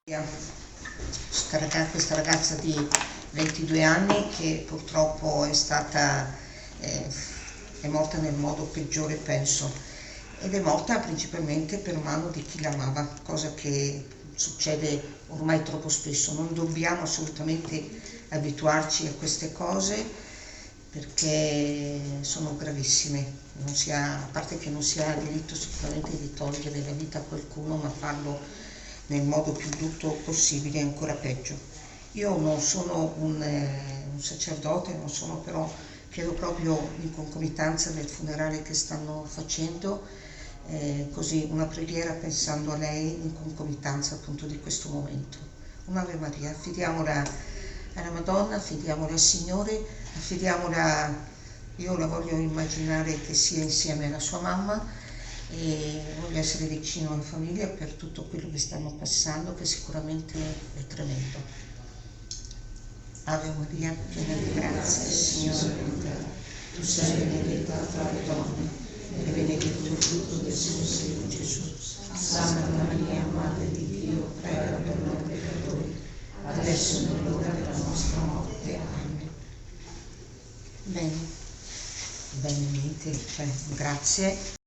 Questa ragazza di 22 anni che purtroppo è morta nel modo peggiore, penso, ed è morta principalmente per mano di chi l'amava, cosa che succede ormai troppo spesso. Non dobbiamo assolutamente abituarci a queste cose perché sono gravissime. A parte che non si ha diritto sicuramente di togliere la vita a qualcuno, ma farlo nel modo più brutto possibile è ancora peggio. Io non sono un sacerdote, non sono, però chiedo proprio in concomitanza del funerale che stanno facendo, così una preghiera pensando a lei in concomitanza appunto di questo momento. Un'Ave Maria, affidiamola alla Madonna, affidiamola al Signore, io la voglio immaginare che sia insieme alla sua mamma, e voglio essere vicino alla famiglia per tutto quello che stanno passando, che sicuramente è tremendo. Ave Maria, piena di grazia, il Signore è con te. Tu sei benedetta tra le donne e benedetto il frutto del tuo seno, Gesù. Santa Maria, Madre di Dio, prega per noi peccatori, adesso è l'ora della nostra morte. Amen. Bene, mente, grazie.